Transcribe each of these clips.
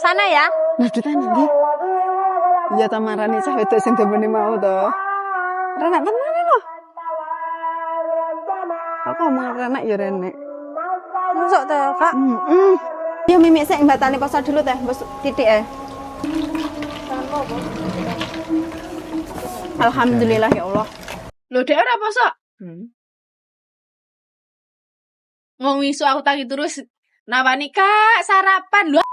sana ya. Lanjutan nanti. Iya tamarani cah wedok sing demene mau to. Renek tenan lho. Aku ngomong renek ya renek. Masuk teh, Kak. Ya mimik sik Mbak Tani poso dulu teh, Bos titik ya. Alhamdulillah ya Allah. Lho dek ora poso. Ngomong isu aku tangi terus nawani Kak sarapan lho.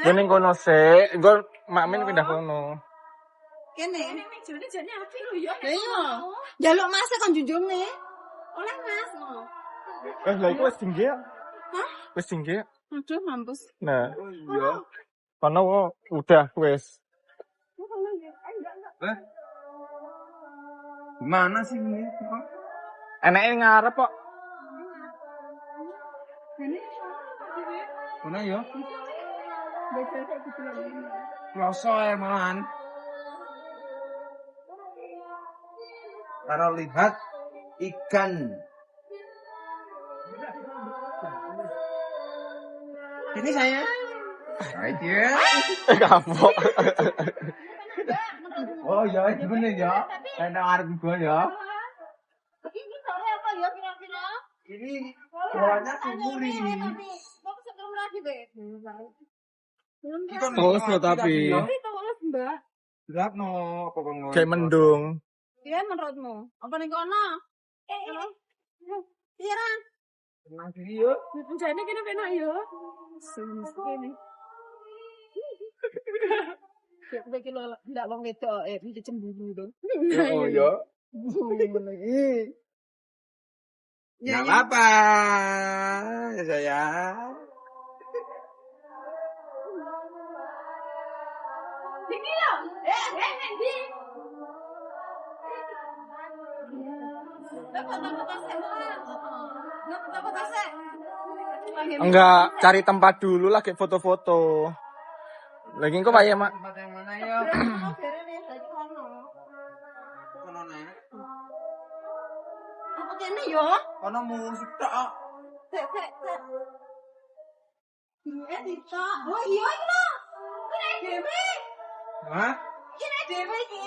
Gini kono sik, engko makmin pindah kono. Kene. Mejane jane apik lho ya. Lah iya. Jaluk Mas kon junjungne. Oleh Mas ngono. Lah iku wis tinggi ya? Hah? Wis tinggi ya? Aduh mampus. Nah, iya. Kono udah wis. Mana sih ini? Enake ngarep kok. Mana ya? Kloso man. Kalau lihat ikan. Ini saya. Aja. Kapok. Oh ya, bener ya. Enak arep gua ya. Ini sore apa ya kira-kira? Ini suaranya kumuri. Kok sebelum lagi deh. Terus lo tapi. Terus Mbak. Gelap no, apa bang? Kayak mendung. Iya menurutmu? Apa ning kono? Iya Ran. Tenang diri yuk. Jane kene penak yo. Kene. Ya kowe iki lho ndak wong wedok iki cemburu to. Oh ya. Lagi. Ya apa? Saya. Ini loh. Nanti. Enggak, cari tempat dulu lah kayak foto-foto. Lagi engko Pak ya, Mak. Tempat yang mana ya? Kono nek. Apa kene yo? Kono musik tok. Sek. Iya ditok. Oh iya iki lho. Kene dhewe. Hah? Kene dhewe iki.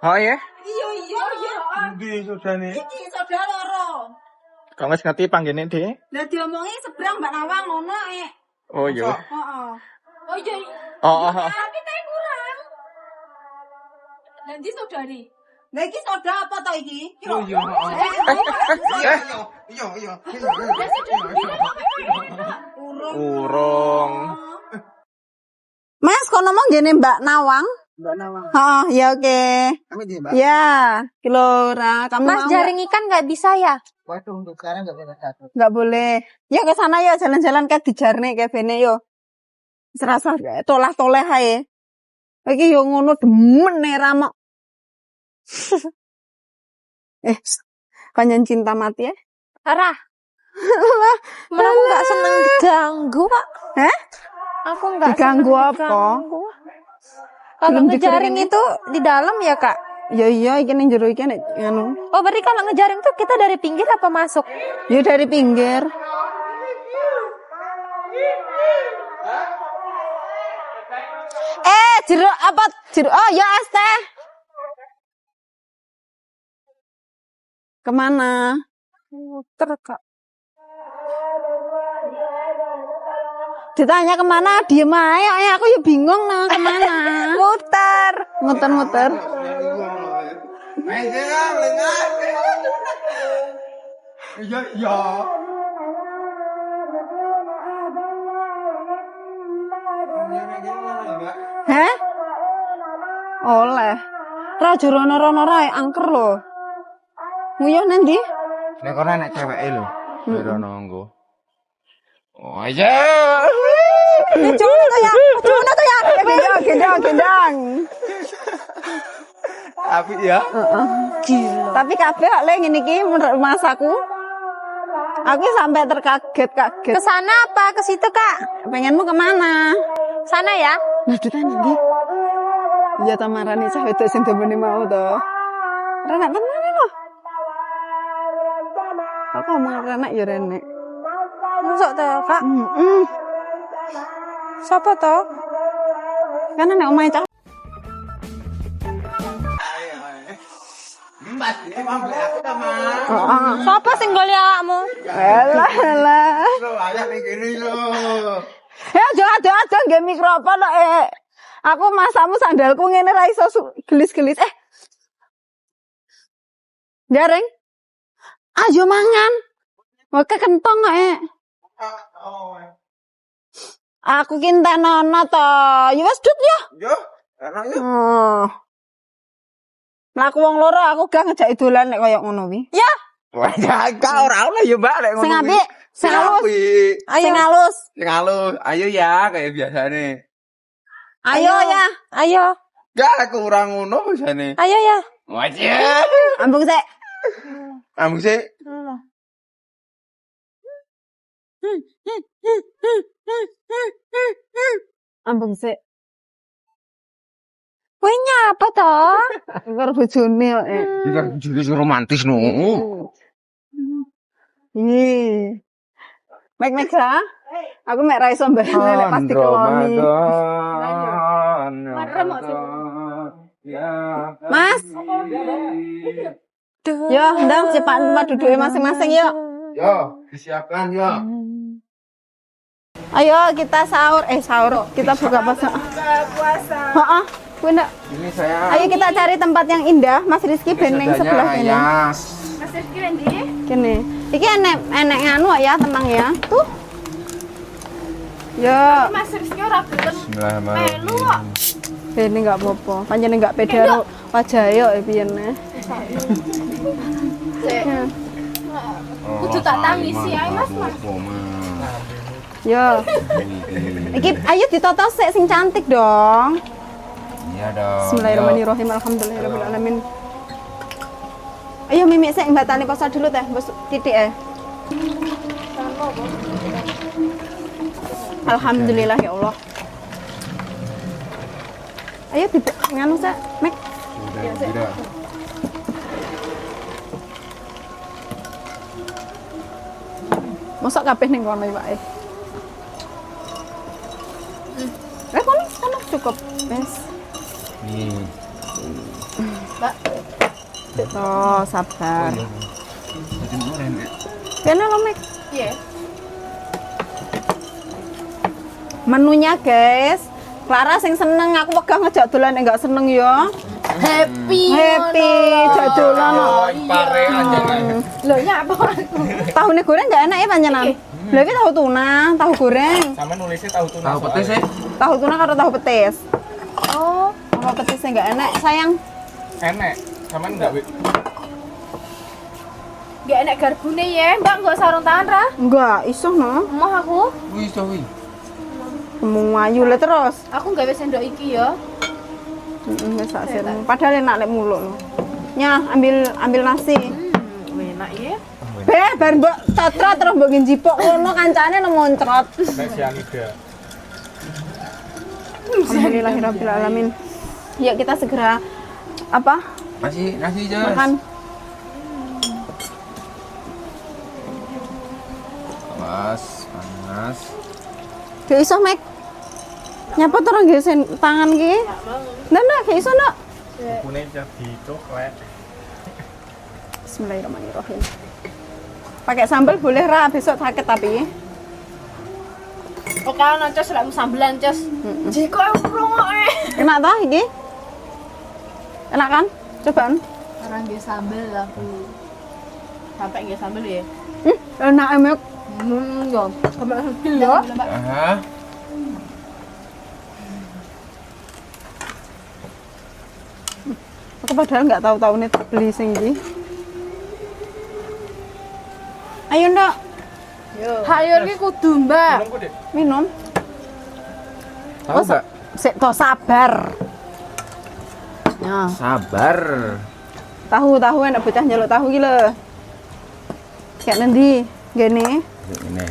Oh ya? Iya. Endi sodane? Iki saudara loro. Kamu wis ngerti panggene, Dik? Lah diomongi seberang Mbak Nawang ngono Oh iya. Heeh. Oh iya. Oh. Tapi teh kurang. Nanti saudari. Lah iki saudara apa to iki? Oh iya. Iya. Urung. Mas, kono mau ngene Mbak Nawang? Mbak Nawang. Heeh, ya oke. Kami di Mbak. Ya, Kilora, kamu Mas mau jaring ikan nggak bisa ya? Waduh, untuk sekarang nggak bisa satu. nggak boleh. Ya ke sana ya jalan-jalan kayak dijarne kayak bene yo. Serasa tolah-toleh ae. Iki yo ngono demen ramok. Kangen cinta mati ya? Arah. Mana aku nggak seneng diganggu Pak. Hah? Aku nggak Diganggu seneng apa? diganggu. Kalau Belum ngejaring dikeringin. itu di dalam ya Kak? Ya iya iki ning jero iki nek anu. Oh berarti kalau ngejaring tuh kita dari pinggir apa masuk? Ya dari pinggir. Jeruk apa? Jeruk. Oh ya es teh. Kemana? Muter Kak. Ditanya kemana? Diem aja. Aku ya bingung nah kemana. Muter. Muter-muter. Iya. Hah? Oleh. Raja rono-rono rae angker lho. Nguyuh nanti? Nek kono nek ceweke lho. Ora nonggo. Oh iya. Jono to ya. Gendang. Apik ya. Gila. Tapi kabeh kok le ngene iki menurut Mas aku Aku sampai terkaget-kaget. Ke sana apa? Ke situ, Kak? Pengenmu kemana? Sana ya? Nah, dutan nanti. Iya tamarani cah wedok sing demene mau to. Renek tenan lho. Aku ngomong renek ya renek. Masuk to, Kak? Siapa to? Kan nek omahe cah. Siapa sing goli awakmu? Alah. Ayah ning kene lho. Ya aja nggih mikrofon kok Aku masamu sandalku ngene ra iso gelis-gelis. Gareng. Ayo mangan. Oke kentong kok Aku kintenono to. Ya wis dut ya. Yo, enak yo. Mlaku wong loro aku gak ngejak dolan nek koyo ngono kuwi. Ya. Wah, gak ora ono ya, Mbak, lek ngono. Sing apik, sing halus. Sing halus. Sing halus. Ayo ya kayak biasane. Ayo ya. Ayo. Gak kurang ngono biasane. Ayo ya. Wajib. Ambung sik. Ambung sih. Ambung sik. Kowe nyapa to? Karo bojone kok Iki kan jenis romantis no. Ih. Mek ya. Aku mek ra iso mbayar nek pasti keloni. Mas. Yo, ndang cepat tempat duduke masing-masing yuk. Yo, disiapkan yo. Ayo kita sahur. Kita buka puasa. Heeh. Kuwi ndak. Ini saya. Ayo kita cari tempat yang indah. Mas Rizky beneng sebelah kene. Mas Rizky ndi? Kene. Iki enek nganu ya, tenang ya. Tuh. Yo. Mas Rizky ora gelem melu kok. Bene enggak apa-apa. Pancene enggak beda karo wajah yo piyen. Kudu tak tangisi ae Mas. Yo. Iki ayo ditoto sik sing cantik dong. Iya dong. Bismillahirrahmanirrahim. Alhamdulillahirabbil alamin. Ayo mimik sik mbatane poso dulu teh, Bos titik Alhamdulillah ya Allah. Ayo nganu sik, Mek. Udah. Mosok kabeh ning kono wae. Kono cukup. Wes. Nih. Mbak. Oh, sabar. Jadi murah nek. Kene lo, Mek. Iya. Menunya, guys. Clara sing seneng, aku wegah ngejak dolan enggak seneng ya. Happy Jak dolan. Pare anjane. Lho nyapa aku. Tahune goreng enggak enak ya panjenengan. Lha iki tahu tuna, tahu goreng. Sama nulisnya tahu tuna. Tahu petis sih. Tahu tuna karo tahu petis. Oh, tahu petisnya enggak enak, sayang. Enak. Sama enggak, Wi? Gak enak garbune ya, Mbak enggak sarung tangan ra? Enggak, iso no. Emoh aku. Wih, wi. Temu ayu le terus. Aku gawe sendok iki ya. Wis sak sirmu. Padahal enak lek muluk lho. Nyah, ambil nasi. Enak ya. Bar mbok cotrot terus mbok njipuk ngono kancane nemoncrot. Nek sianida. Alhamdulillahirabbil alamin. Yuk kita segera apa? Nasi aja. Makan. Panas. Gak iso, Mek. Nyapa to nggih tangan ki? Nah, gak iso, Nak. Bukune jadi coklat. Bismillahirrahmanirrahim. Pakai sambal boleh ra besok sakit tapi. Oke, cos lek sambelan cos. Jeko rungoke. Enak ta iki? Enak kan? Cobaan. Orang nggih sambel aku. Sampai nggih sambel ya. Enak emek. Yo. Sampai kilo. Aha. Aku padahal nggak tahu-tahu nih beli sing iki. Ayo, Ndok. Hayor ki kudu, Mbak. Belum, Dek. Minum. Tahu enggak? Sik to sabar. Ya, Sabar. tahu enak bocah njaluk tahu iki lho. Kayak nendi? Gini, Ini.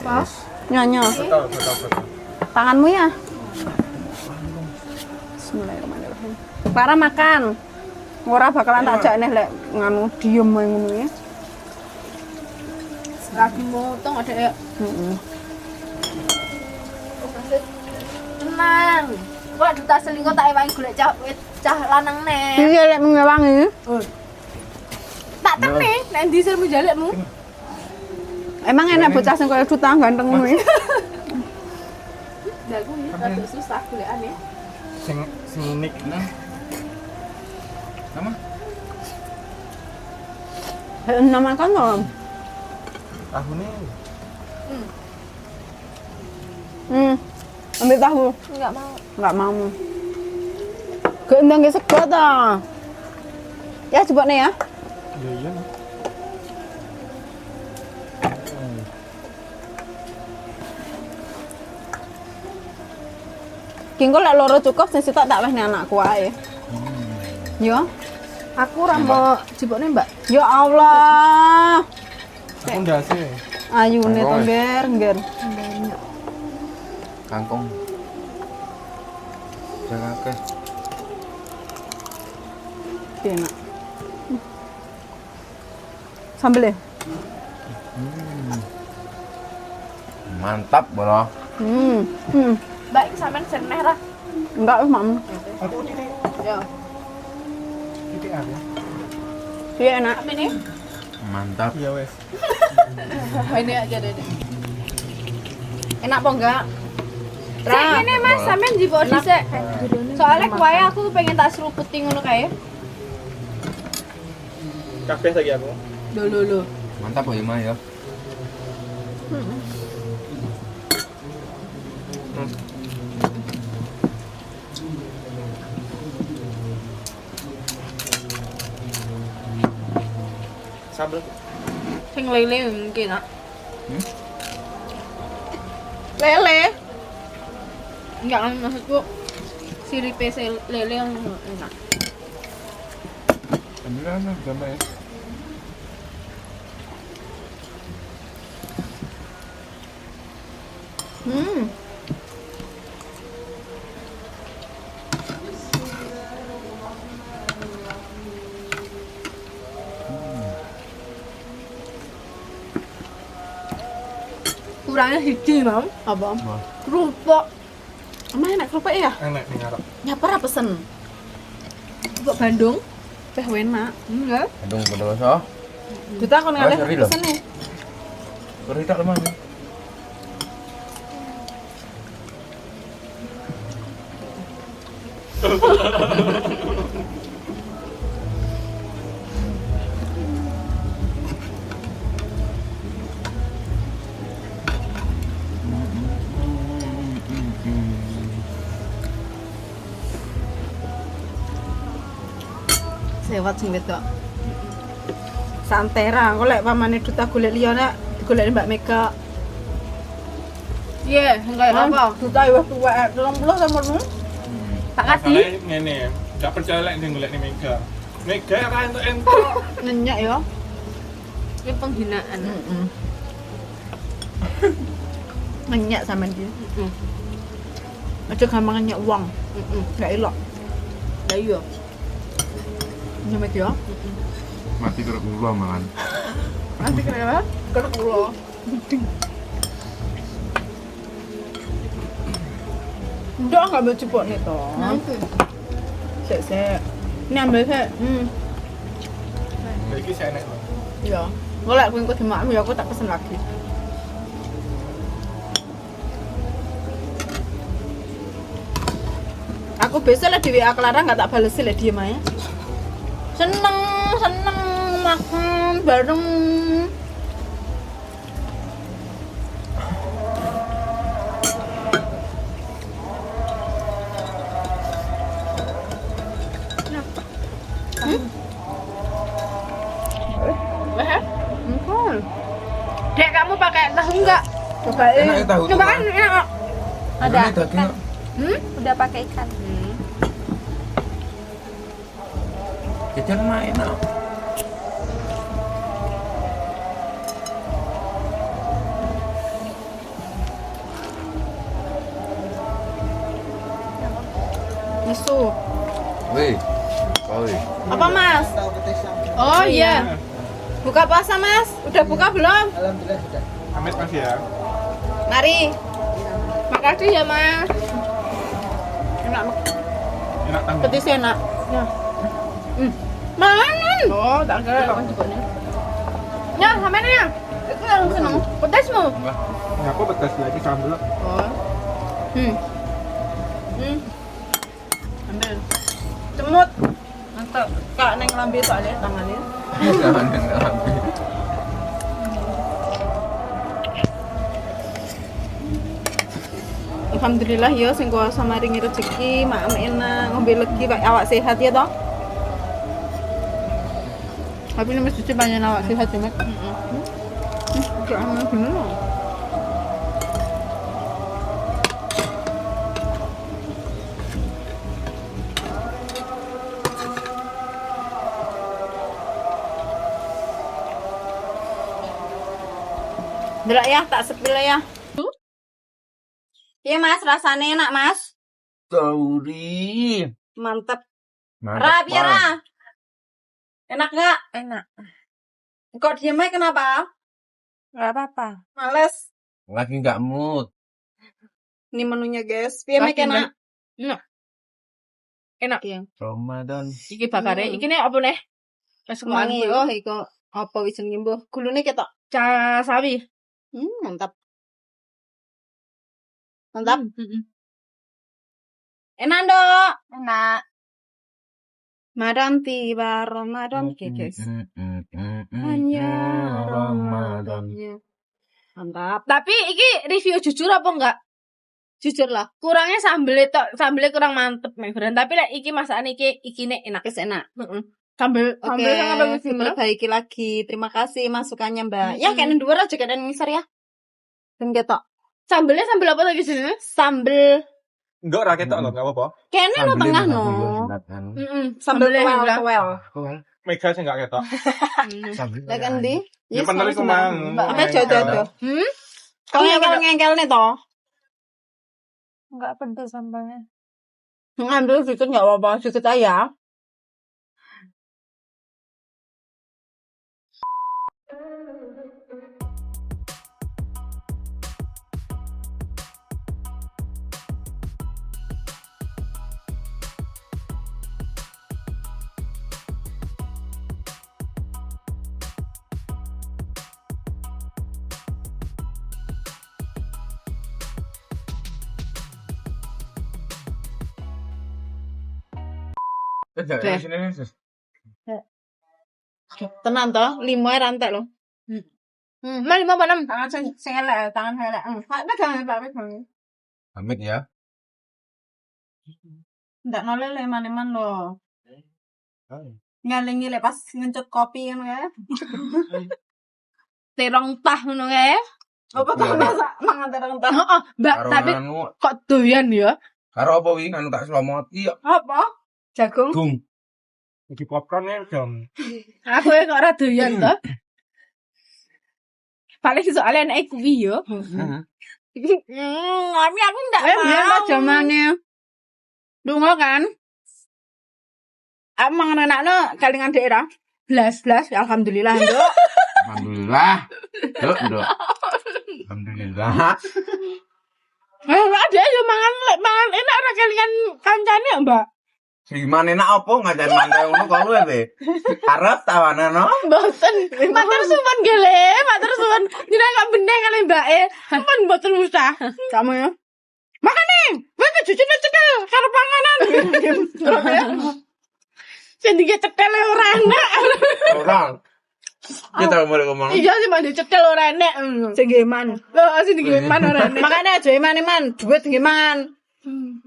Apa? nyonya. Foto. Tanganmu ya. Bismillahirrahmanirrahim. Clara makan. Ora bakalan tak ajak nih lek nganu diem ae ngono ya. Lagi motong ada ya. Heeh. Tenang. Kok duta selingkuh tak ewangi golek cah lanang nih. Iya lek mengewangi. Tak temne nek ndi sirmu jalekmu. Emang enak bocah sing koyo Duta ganteng ngono ya. Lah kuwi rada susah golekane. Sing unik nah. Nama? Nama kan loh. Tahunnya Ambil tahu. Enggak mau. Enggak mau. Gendang ge sego ta. Ya coba nih ya. iya. Kingko lek loro cukup sing sitok tak wehne anakku wae. Yo. Aku ora mau jebokne, Mbak. Ya Allah. Aku ndak sih. Ayune to ngger. Kangkung. Jangan ke. Enak. Sambel ya? Mantap, bro. Mbak iki sampean seneh ra? Enggak, Mam. Aku titik. Ya. Titik aku. Iya enak. Apa ini? Mantap. Iya wes. Ini aja deh. Enak apa enggak? Cek ini Mas, sampean jebok dhisik. Soalnya kuwae aku pengen tak seruputi ngono kae. Kabeh lagi aku. Lho. Mantap kok Ima ya. Sambel. Sing lele mungkin nak. Lele. Enggak kan maksudku siripe lele yang enak. Ambil gambar ya. Kurangnya siji, Mam. Apa? Kerupuk. Emang enak kerupuk ya? Enak nih ngarep. Nyapa ra pesen? Kerupuk Bandung. Teh enak. Enggak. Aduh, Bondowoso. Duta kon ngalih Mas, sorry loh. pesen nih. Kurang tak lemah. Sewat sing wedok. Santera, kok lek pamane Duta golek liya nek digoleki Mbak Mega. Iya, enggak apa. Duta wis tuwek 30 sampurmu. Tak kasih. Masalahnya ngene, gak percaya lek ning golek ning Mega. Mega ra entuk-entuk. Nyenyak ya. Ini penghinaan. Nyenyak sampean iki. Aja gampang nyenyak uang. Enggak elok. Lah iya. Nyemek ya. Mati keruk gua makan. Nanti kenapa? Keruk ulo. Ndak enggak mau cepot nih toh. Sek. Ini ambil sek. Lah iki sik enak. Iya. Golek kuwi engko dimakmu ya aku tak pesen lagi. Aku biasa lah di WA Clara nggak tak balesin lah diem aja. Seneng makan bareng. Dek, kamu pakai tahu enggak? Cobain. Enak ya tahu. Coba kan enak kok. Ada. Daging. Udah pakai ikan. Jajan mah enak. Tisu. Wih. Oh, wih. Apa Mas? Oh iya. Buka puasa Mas? Udah buka belum? Amit Mas ya. Mari. Makasih ya, Mas. Enak Enak tambah. petis enak. Ya. Mangan. Oh, tak kira kapan juga. Ya, sampean ya. Aku yang seneng. Pedasmu. Ya aku betes lagi sambel. Oh. Ambil. Cemut. Mantap. Kak neng lambe soalnya tangannya. Jangan yang ngambil. Alhamdulillah ya sing kuasa maringi rezeki, maem enak, ngombe legi pak awak sehat ya toh. Tapi ini mesti banyak awak sehat ya, Mek. Jangan bener loh. Delok ya, tak sepil ya. Iya Mas, rasanya enak Mas. Sauri. Mantep. Mantap. Ra, biar Bang. Ra. Enak gak? Enak. Kok diem aja kenapa? Enggak apa-apa. Males. Lagi nggak mood. Ini menunya guys. Piye mek Lagi enak? Enak. Enak. Iya. Ramadan. Iki bakare. Iki nih apa nih? Kesukaan Semangi oh iko apa wis nyembuh. Gulune ketok. Ca sawi. Mantap. Mantap. Enak, Dok. Enak. Ramadan tiba, Ramadan oke, guys. Hanya Ramadan. Ramadan. Mantap. Tapi iki review jujur apa enggak? Jujur lah. Kurangnya sambelnya kurang mantep, Mevran. Tapi lek iki masakan iki nih enak. Guys, enak. Sambel Oke, sangat bagus sih, Mbak. diperbaiki lagi. Terima kasih masukannya, Mbak. Ya, kayak dua aja kayak ngisar ya. Dan ketok. Sambelnya sambel apa lagi sini? Sambel. Enggak rakyat tok enggak apa-apa. Kayaknya no tengah no. Sambel toel. Mega sih enggak ketok. Lah kan di? Ya bener iku mang. Apa jodoh. Kau ngengkel nih toh. Enggak pedes sambalnya. Ngambil sedikit enggak apa-apa, sedikit aja. Tenan toh, 5 rantai loh. Mal 5 apa 6? Tangan sing elek, tangan elek. Pak jangan Pak pegang. Amit ya. Ndak noleh leman-leman loh. Ngalingi lek pas ngencut kopi ngono ya. Terong tah ngono kae. Apa tuh masak mangan terang tah. Heeh, Mbak, tapi kok doyan ya? Karo apa wi anu tak selomoti ya. Apa? Jagung. Gung. Iki popcorn ya jam. Aku ya kok ora doyan to. Paling soalnya enak kuwi yo. Tapi aku ndak Biar mau. jamane. Dungo kan? Aku mangan anakno kalingan daerah. Blas Alhamdulillah, Nduk. Alhamdulillah. Nduk. Alhamdulillah. Ada yo mangan enak ora kelingan kancane, Mbak. Siman enak apa ngajar mantai ngono kok lu e. Arep tawane no. Mboten. Matur suwun gele, matur suwun. Jenengan gak bener kali Mbake. Sampun mboten usah. Kamu ya. Makane, kowe kejujuran cekel karo panganan. Sing dike cekel ora enak. Orang. Kita mulai ngomong. Iya sih mandi cekel ora enak. Sing geman. Loh, sing dike man ora enak. Makane aja eman-eman, duit geman.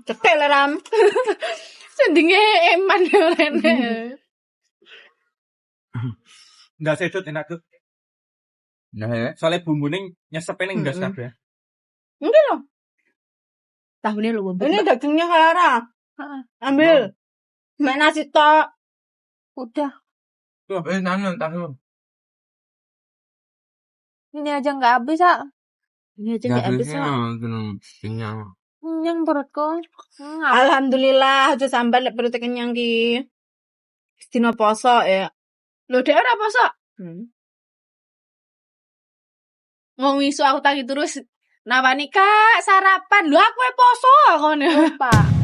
Cekel ram. Sendinge eman ora enak. Ndas edut enak tuh. Nah ya. Soalnya bumbune nyesep ning ndas kabeh. Enggak loh. Tahune lho, Ini dagingnya Clara. Ambil. Mek nasi tok. Udah. Nanu tahu. Ini aja nggak habis, ah. Ini aja nggak habis, ah. Kenyang. Kenyang perutku. Alhamdulillah aja sambat lek perut kenyang ki. Dina poso ya. Lho dek ora poso. Wong iso aku tangi terus nawani Kak sarapan. Lho aku poso ngono. Lupa.